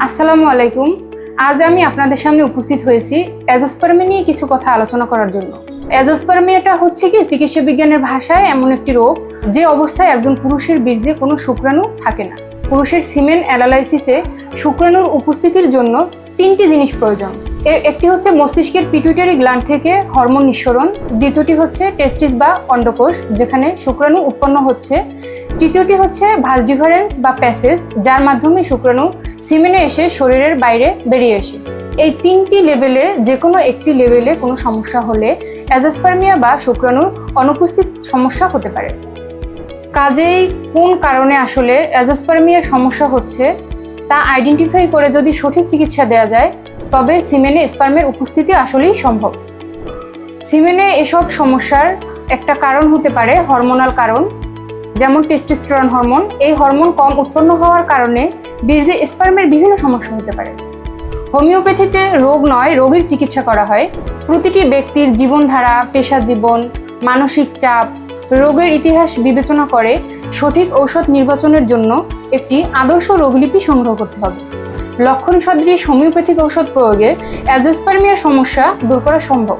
আসসালামু আলাইকুম। আজ আমি আপনাদের সামনে উপস্থিত হয়েছি অ্যাজোস্পার্মিয়া নিয়ে কিছু কথা আলোচনা করার জন্য। অ্যাজোস্পার্মিয়াটা হচ্ছে কি চিকিৎসা বিজ্ঞানের ভাষায় এমন একটি রোগ যে অবস্থায় একজন পুরুষের বীর্যে কোনো শুক্রাণু থাকে না। পুরুষের সিমেন অ্যানালাইসিসে শুক্রাণুর উপস্থিতির জন্য তিনটি জিনিস প্রয়োজন। এর একটি হচ্ছে মস্তিষ্কের পিটুইটারি গ্ল্যান্ড থেকে হরমোন নিঃসরণ, দ্বিতীয়টি হচ্ছে টেস্টিস বা অন্ডকোষ যেখানে শুক্রাণু উৎপন্ন হচ্ছে, তৃতীয়টি হচ্ছে ভাস ডিফারেন্স বা প্যাসেজ যার মাধ্যমে শুক্রাণু সিমেনে এসে শরীরের বাইরে বেরিয়ে আসে। এই তিনটি লেভেলে যে কোনো একটি লেভেলে কোনো সমস্যা হলে অ্যাজোস্পার্মিয়া বা শুক্রাণুর অনুপস্থিত সমস্যা হতে পারে। কাজেই কোন কারণে আসলে অ্যাজোস্পার্মিয়ার সমস্যা হচ্ছে তা আইডেন্টিফাই করে যদি সঠিক চিকিৎসা দেওয়া যায় তবে সিমেনে স্পার্মের উপস্থিতি আসলেই সম্ভব। সিমেনে এসব সমস্যার একটা কারণ হতে পারে হরমোনাল কারণ, যেমন টেস্টোস্টেরন হরমোন। এই হরমোন কম উৎপন্ন হওয়ার কারণে বীর্যে স্পার্মের বিভিন্ন সমস্যা হতে পারে। হোমিওপ্যাথিতে রোগ নয়, রোগীর চিকিৎসা করা হয়। প্রতিটি ব্যক্তির জীবনধারা, পেশা জীবন, মানসিক চাপ, রোগের ইতিহাস বিবেচনা করে সঠিক ঔষধ নির্বাচনের জন্য একটি আদর্শ রোগলিপি সংগ্রহ করতে হবে। লক্ষণ সদৃশ হোমিওপ্যাথিক ঔষধ প্রয়োগে অ্যাজোস্পার্মিয়ার সমস্যা দূর করা সম্ভব।